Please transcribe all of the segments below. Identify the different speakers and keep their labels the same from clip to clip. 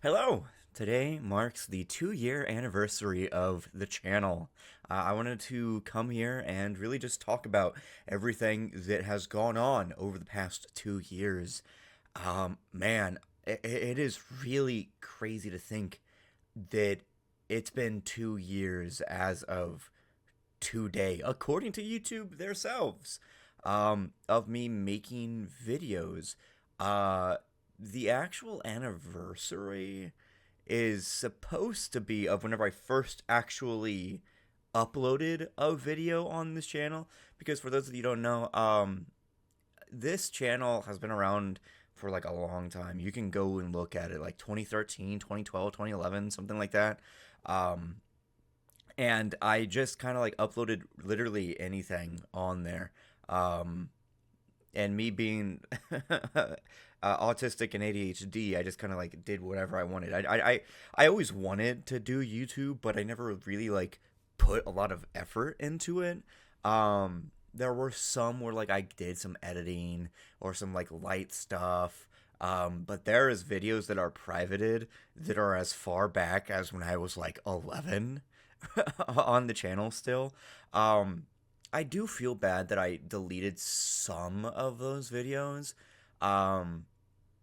Speaker 1: Hello! Today marks the 2 year anniversary of the channel. I wanted to come here and really just talk about everything that has gone on over the past 2 years. Man, it is really crazy to think that it's been 2 years as of today, according to YouTube themselves, of me making videos. Uh, the actual anniversary is supposed to be of whenever I first actually uploaded a video on this channel. Because for those of you who don't know, this channel has been around for like a long time. You can go and look at it like 2013, 2012, 2011, something like that. Um, and I just kind of like uploaded literally anything on there. Um, and me being autistic and ADHD, I just kind of like did whatever I wanted. I always wanted to do YouTube, but I never really like put a lot of effort into it. There were some where like I did some editing or some like light stuff. But there is videos that are privated that are as far back as when I was like 11 on the channel still. Um, I do feel bad that I deleted some of those videos, um,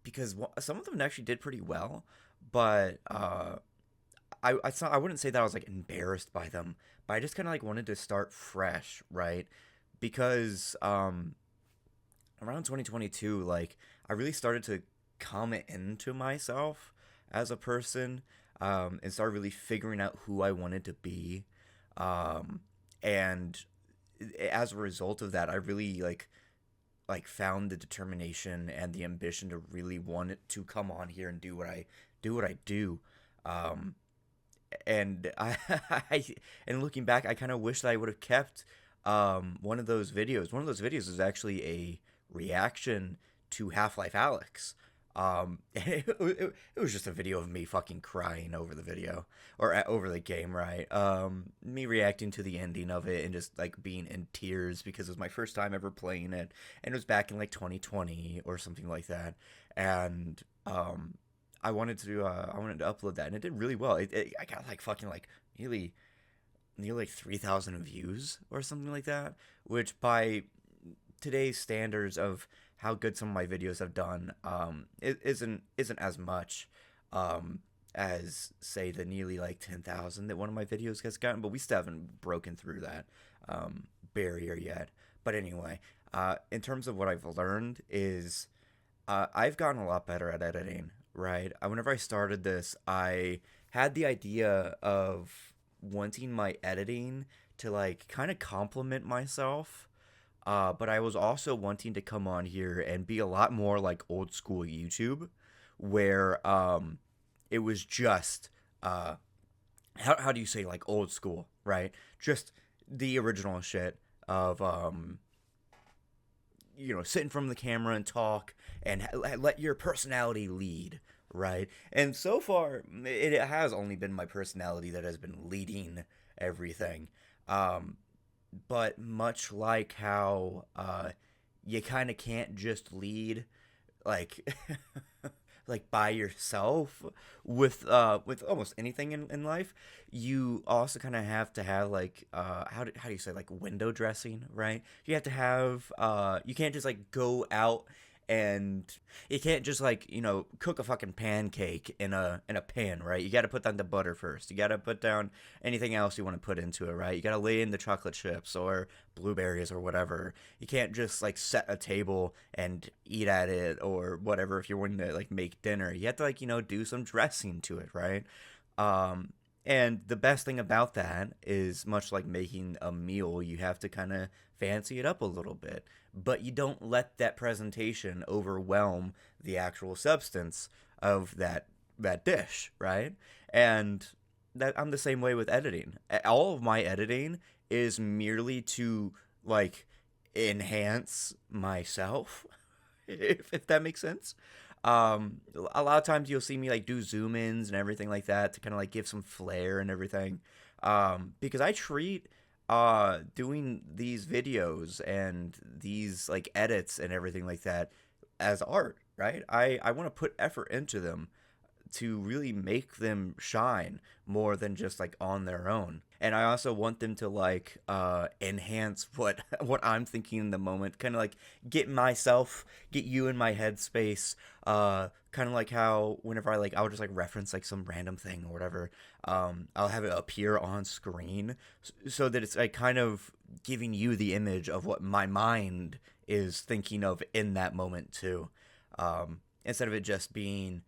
Speaker 1: because some of them actually did pretty well, but I wouldn't say that I was like embarrassed by them, but I just kind of like wanted to start fresh, right? Because around 2022, like I really started to come into myself as a person, and start really figuring out who I wanted to be, um, and as a result of that, I really like found the determination and the ambition to really want it to come on here and do what I do. Um, and I and looking back, I kind of wish that I would have kept one of those videos. One of those videos is actually a reaction to Half-Life Alex. It was just a video of me fucking crying over the video or over the game, right? Me reacting to the ending of it and just like being in tears because it was my first time ever playing it, and it was back in like 2020 or something like that. And I wanted to upload that, and it did really well. I got like fucking like nearly like 3,000 views or something like that, which by today's standards of how good some of my videos have done, it isn't as much, as say the nearly like 10,000 that one of my videos has gotten, but we still haven't broken through that barrier yet. But anyway, in terms of what I've learned is, I've gotten a lot better at editing, right? Whenever I started this, I had the idea of wanting my editing to like kind of complement myself, but I was also wanting to come on here and be a lot more like old school YouTube, where it was just how do you say like old school, right? Just the original shit of sitting from the camera and talk and let your personality lead, right? And so far, it has only been my personality that has been leading everything. Um, but much like how you kind of can't just lead like like by yourself with almost anything in life, you also kind of have to have like how do you say like window dressing, right? You have to have you can't just like go out, and you can't just like cook a fucking pancake in a pan, right? You got to put down the butter first. You got to put down anything else you want to put into it, right? You got to lay in the chocolate chips or blueberries or whatever. You can't just like set a table and eat at it or whatever. If you're wanting to like make dinner, you have to like do some dressing to it, right? um and the best thing about that is, much like making a meal, you have to kind of fancy it up a little bit, but you don't let that presentation overwhelm the actual substance of that dish, right? And that I'm the same way with editing. All of my editing is merely to like enhance myself, if that makes sense. A lot of times you'll see me like do zoom ins and everything like that to kind of like give some flair and everything. Because I treat doing these videos and these like edits and everything like that as art, right? I want to put effort into them. to really make them shine more than just like on their own. And I also want them to like enhance what what I'm thinking in the moment, kind of like get you in my headspace. Kind of like how whenever I'll just like reference like some random thing or whatever, I'll have it appear on screen so that it's like kind of giving you the image of what my mind is thinking of in that moment too, instead of it just being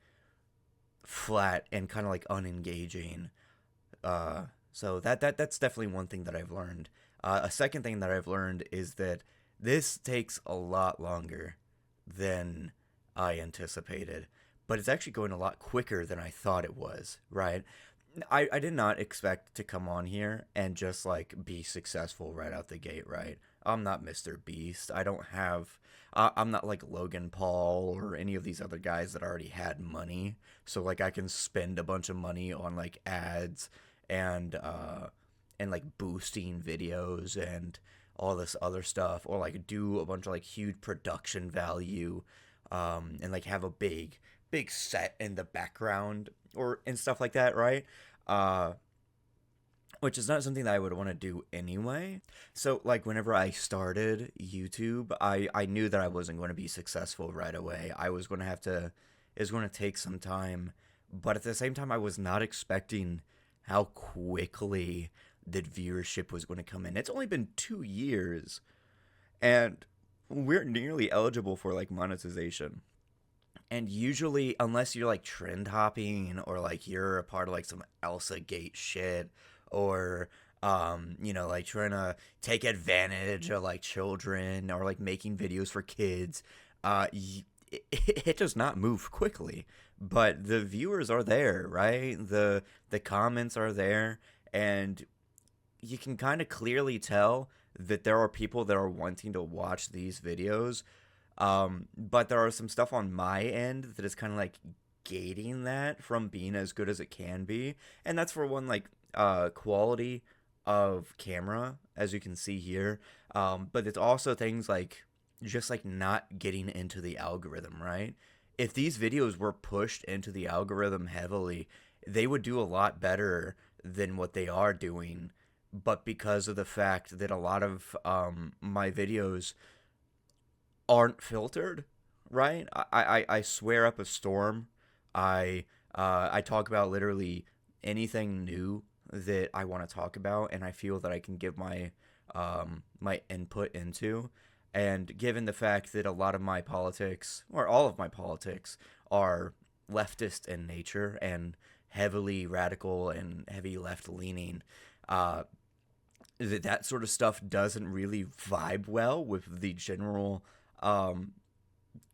Speaker 1: flat and kind of like unengaging. So that's definitely one thing that I've learned. A second thing that I've learned is that this takes a lot longer than I anticipated, but it's actually going a lot quicker than I thought it was, right? I did not expect to come on here and just like be successful right out the gate, right? I'm not Mr. Beast. I don't have. I'm not like Logan Paul or any of these other guys that already had money. So like I can spend a bunch of money on like ads and like boosting videos and all this other stuff, or like do a bunch of like huge production value, and like have a big set in the background or and stuff like that, right? Uh, which is not something that I would want to do anyway. So like whenever I started YouTube, I knew that I wasn't going to be successful right away. I was going to have to it was going to take some time, but at the same time I was not expecting how quickly the viewership was going to come in. It's only been 2 years and we're nearly eligible for like monetization. And usually, unless you're like trend hopping or like you're a part of like some Elsa Gate shit or like trying to take advantage of like children or like making videos for kids, it does not move quickly. But the viewers are there, right? The comments are there, and you can kind of clearly tell that there are people that are wanting to watch these videos, but there are some stuff on my end that is kind of like gating that from being as good as it can be. And that's for one, like, quality of camera, as you can see here. But it's also things like just like not getting into the algorithm, right? If these videos were pushed into the algorithm heavily, they would do a lot better than what they are doing. But because of the fact that a lot of my videos aren't filtered, right? I swear up a storm. I talk about literally anything new that I want to talk about, and I feel that I can give my input into. And given the fact that a lot of my politics, or all of my politics, are leftist in nature and heavily radical and heavy left leaning, that sort of stuff doesn't really vibe well with the general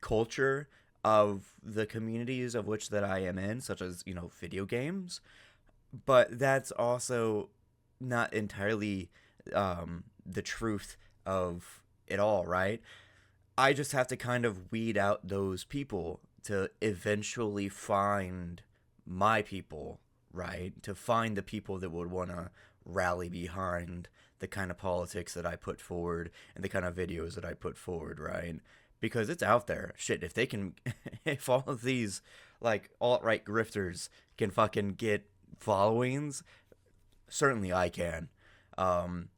Speaker 1: culture of the communities of which that I am in, such as, video games. But that's also not entirely the truth of it all, right? I just have to kind of weed out those people to eventually find my people, right? To find the people that would want to rally behind the kind of politics that I put forward and the kind of videos that I put forward, right? Because it's out there. Shit, if they can, if all of these like alt-right grifters can fucking get followings, certainly I can. Um,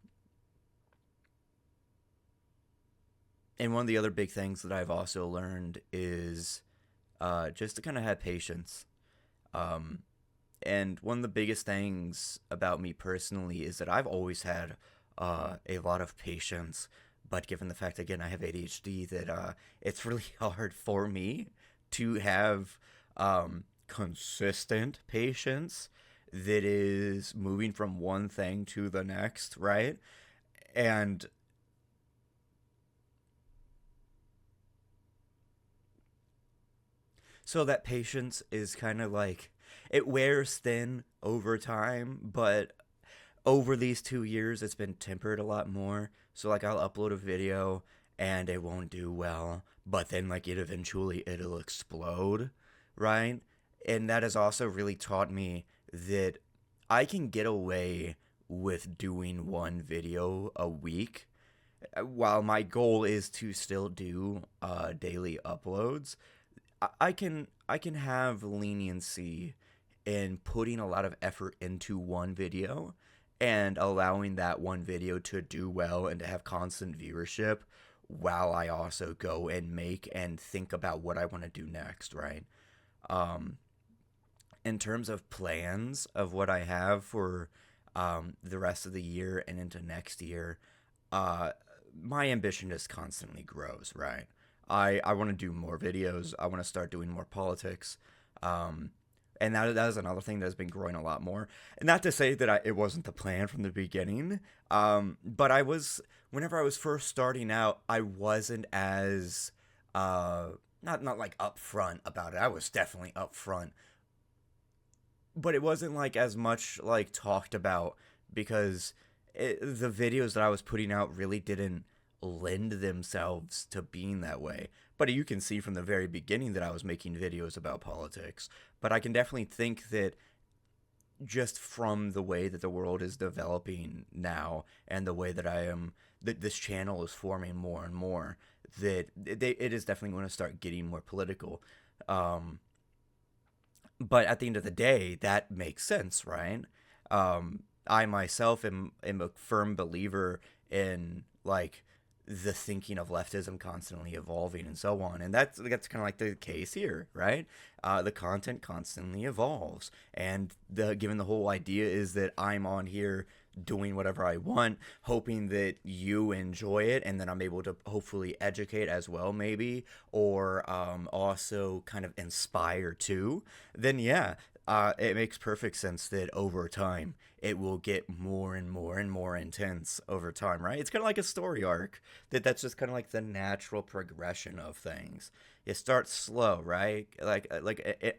Speaker 1: and one of the other big things that I've also learned is just to kind of have patience. Um, and one of the biggest things about me personally is that I've always had a lot of patience, but given the fact, again, I have ADHD, that it's really hard for me to have consistent patience that is moving from one thing to the next, right? And so that patience is kind of like it wears thin over time, but over these 2 years, it's been tempered a lot more. So like I'll upload a video and it won't do well, but then like it'll explode, right? And that has also really taught me that I can get away with doing one video a week, while my goal is to still do daily uploads. I can have leniency in putting a lot of effort into one video and allowing that one video to do well and to have constant viewership while I also go and make and think about what I want to do next, right? Um, in terms of plans of what I have for the rest of the year and into next year, uh, my ambition just constantly grows, right? I want to do more videos. I want to start doing more politics. Um, and that is another thing that has been growing a lot more. And not to say that it wasn't the plan from the beginning, but whenever I was first starting out, I wasn't as, uh, not like upfront about it. I was definitely upfront, but it wasn't like as much like talked about because the videos that I was putting out really didn't lend themselves to being that way. But you can see from the very beginning that I was making videos about politics. But I can definitely think that just from the way that the world is developing now and the way that that this channel is forming more and more, that it is definitely going to start getting more political. Um, but at the end of the day, that makes sense, right? I myself am a firm believer in like the thinking of leftism constantly evolving and so on, and that's kind of like the case here, right? The content constantly evolves, and the given the whole idea is that I'm on here doing whatever I want, hoping that you enjoy it, and then I'm able to hopefully educate as well, maybe, or also kind of inspire too. Then yeah, it makes perfect sense that over time it will get more and more and more intense over time, right? It's kind of like a story arc. That's just kind of like the natural progression of things. You start slow, right? Like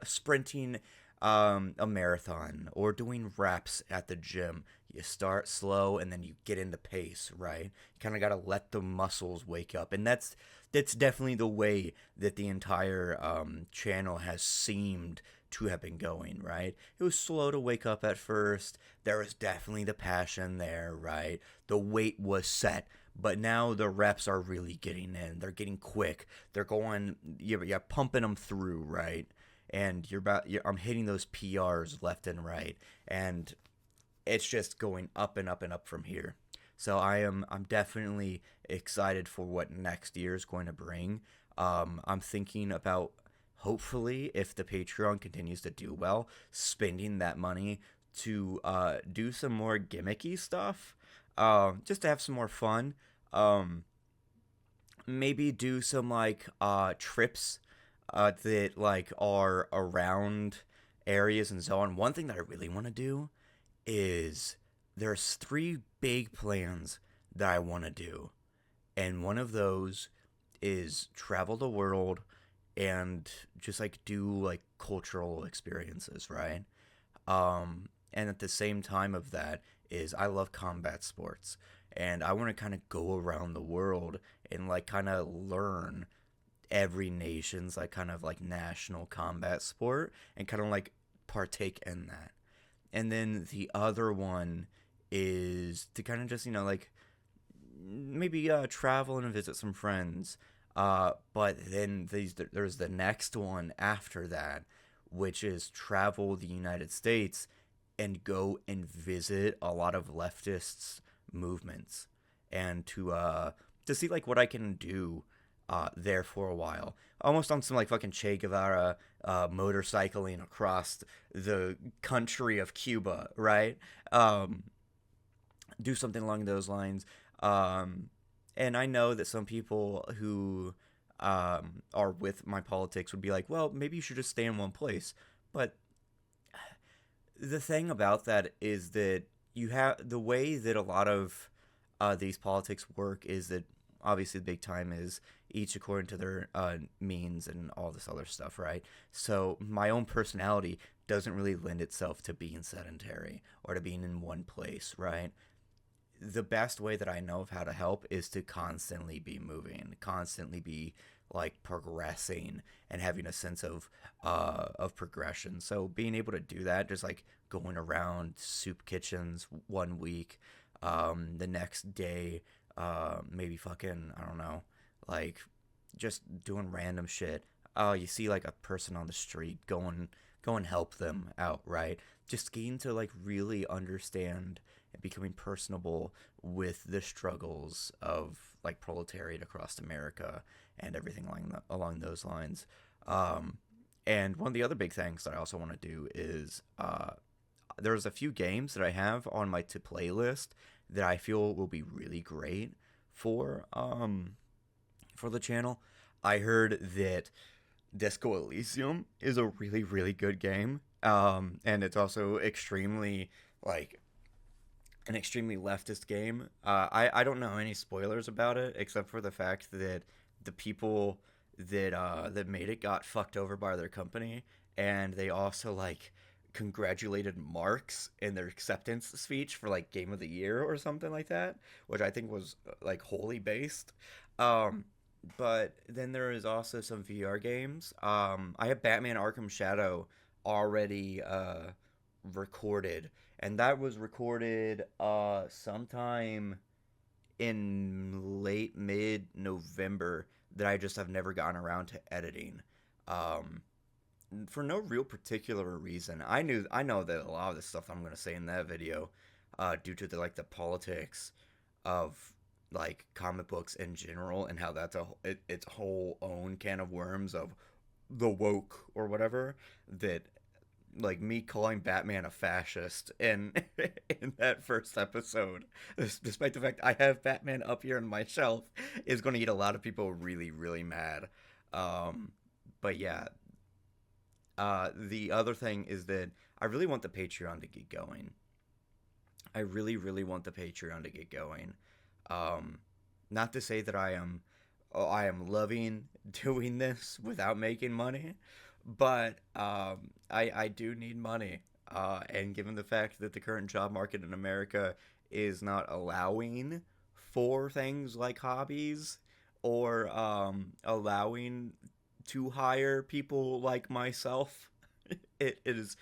Speaker 1: sprinting a marathon or doing reps at the gym. You start slow and then you get into pace, right? You kind of got to let the muscles wake up, and that's definitely the way that the entire channel has seemed to have been going, right? It was slow to wake up at first. There was definitely the passion there, right? The weight was set, but now the reps are really getting in. They're getting quick. They're going, you're pumping them through, right? And I'm hitting those PRs left and right, and it's just going up and up and up from here. So I'm definitely excited for what next year is going to bring. I'm thinking about, hopefully, if the Patreon continues to do well, spending that money to do some more gimmicky stuff, just to have some more fun. Um, Maybe do some like trips that like are around areas and so on. One thing that I really want to do is there's three big plans that I want to do, and one of those is travel the world and just like do like cultural experiences, right? And at the same time of that is I love combat sports, and I want to kind of go around the world and like kind of learn every nation's like kind of like national combat sport and kind of like partake in that. And then the other one is to kind of just, like maybe travel and visit some friends. But then there's the next one after that, which is travel the United States and go and visit a lot of leftists movements and to see like what I can do there for a while, almost on some like fucking Che Guevara motorcycling across the country of Cuba, right? Um, do something along those lines. Um, and I know that some people who are with my politics would be like, well, maybe you should just stay in one place. But the thing about that is that you have the way that a lot of these politics work is that obviously the big time is each according to their means and all this other stuff, right? So my own personality doesn't really lend itself to being sedentary or to being in one place, right? The best way that I know of how to help is to constantly be moving, constantly be like progressing and having a sense of progression. So being able to do that, just like going around soup kitchens one week, the next day, maybe fucking I don't know, like just doing random shit. you see like a person on the street, go and help them out, right? Just getting to like really understand and becoming personable with the struggles of like proletariat across America and everything along those lines. Um, and one of the other big things that I also want to do is there's a few games that I have on my to play list that I feel will be really great for the channel. I heard that Disco Elysium is a really really good game, and it's also extremely like an extremely leftist game. I don't know any spoilers about it except for the fact that the people that made it got fucked over by their company, and they also like congratulated Marx in their acceptance speech for like Game of the Year or something like that, which I think was like wholly based. Um, but then there is also some VR games. I have Batman Arkham Shadow already recorded, and that was recorded sometime in late mid November that I just have never gotten around to editing. Um, for no real particular reason. I know that a lot of the stuff I'm gonna say in that video, due to the like the politics of like comic books in general and how that's its whole own can of worms of the woke or whatever, that like me calling Batman a fascist in in that first episode, despite the fact I have Batman up here on my shelf, is going to get a lot of people really really mad. Um, but yeah, the other thing is that I really want the Patreon to get going. I really really want the Patreon to get going. Um, Not to say that I am loving doing this without making money, but I do need money. And given the fact that the current job market in America is not allowing for things like hobbies or allowing to hire people like myself, it is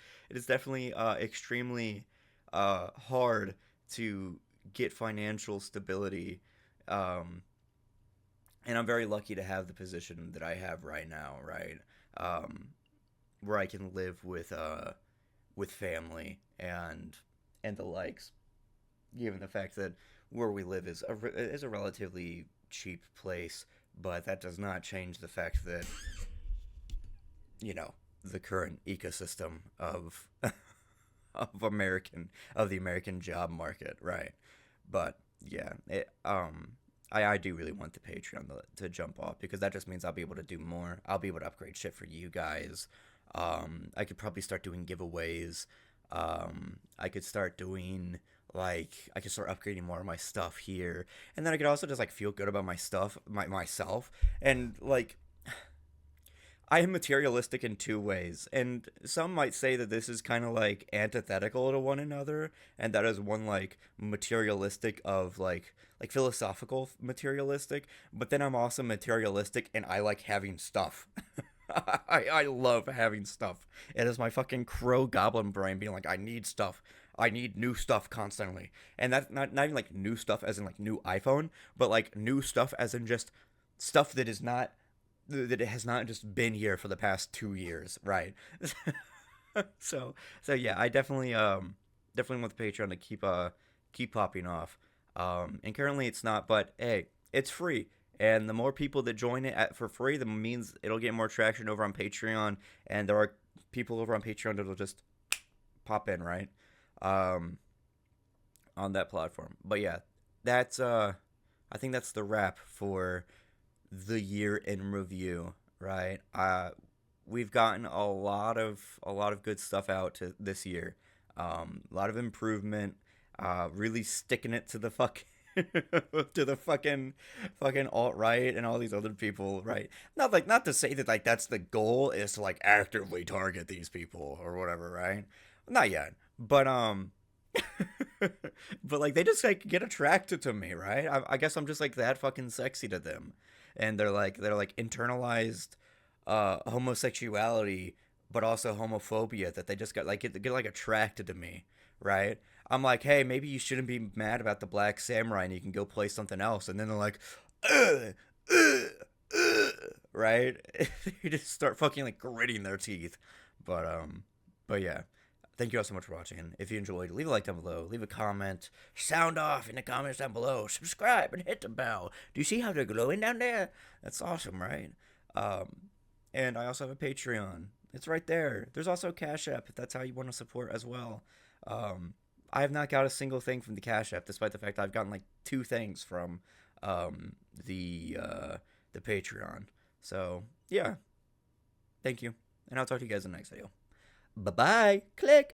Speaker 1: definitely extremely hard to get financial stability. Um, and I'm very lucky to have the position that I have right now, right? Um, where I can live with family and the likes, given the fact that where we live is a relatively cheap place, but that does not change the fact that you know the current ecosystem of of the American job market, right? But yeah, I do really want the Patreon to jump off because that just means I'll be able to do more. I'll be able to upgrade shit for you guys. I could probably start doing giveaways. I could start doing like I could start upgrading more of my stuff here, and then I could also just like feel good about my stuff, myself, and like I am materialistic in two ways, and some might say that this is kind of like antithetical to one another, and that is one like materialistic of like philosophical materialistic, but then I'm also materialistic and I like having stuff. I love having stuff. It is my fucking crow goblin brain being like, I need stuff. I need new stuff constantly. And that's not even like new stuff as in like new iPhone, but like new stuff as in just stuff that it has not just been here for the past 2 years, right? so so yeah, I definitely want the Patreon to keep popping off. And currently it's not, but hey, it's free. And the more people that join it for free, the means it'll get more traction over on Patreon, and there are people over on Patreon that'll just pop in, right? Um, on that platform. But yeah, that's I think that's the wrap for the year in review, right? We've gotten a lot of good stuff out to this year. A lot of improvement. Really sticking it to the to the fucking alt right and all these other people, right? Not to say that like that's the goal is to like actively target these people or whatever, right? Not yet, but but like they just like get attracted to me, right? I guess I'm just like that fucking sexy to them, and they're like internalized homosexuality, but also homophobia that they just got like get like attracted to me, right? I'm like, hey, maybe you shouldn't be mad about the Black Samurai and you can go play something else, and then they're like, ugh, ugh, ugh. right? You just start fucking like gritting their teeth. But yeah. Thank you all so much for watching. If you enjoyed, leave a like down below, leave a comment, sound off in the comments down below, subscribe and hit the bell. Do you see how they're glowing down there? That's awesome, right? And I also have a Patreon. It's right there. There's also Cash App if that's how you want to support as well. I have not got a single thing from the Cash App, despite the fact I've gotten like 2 things from the Patreon. So yeah, thank you, and I'll talk to you guys in the next video. Bye bye. Click.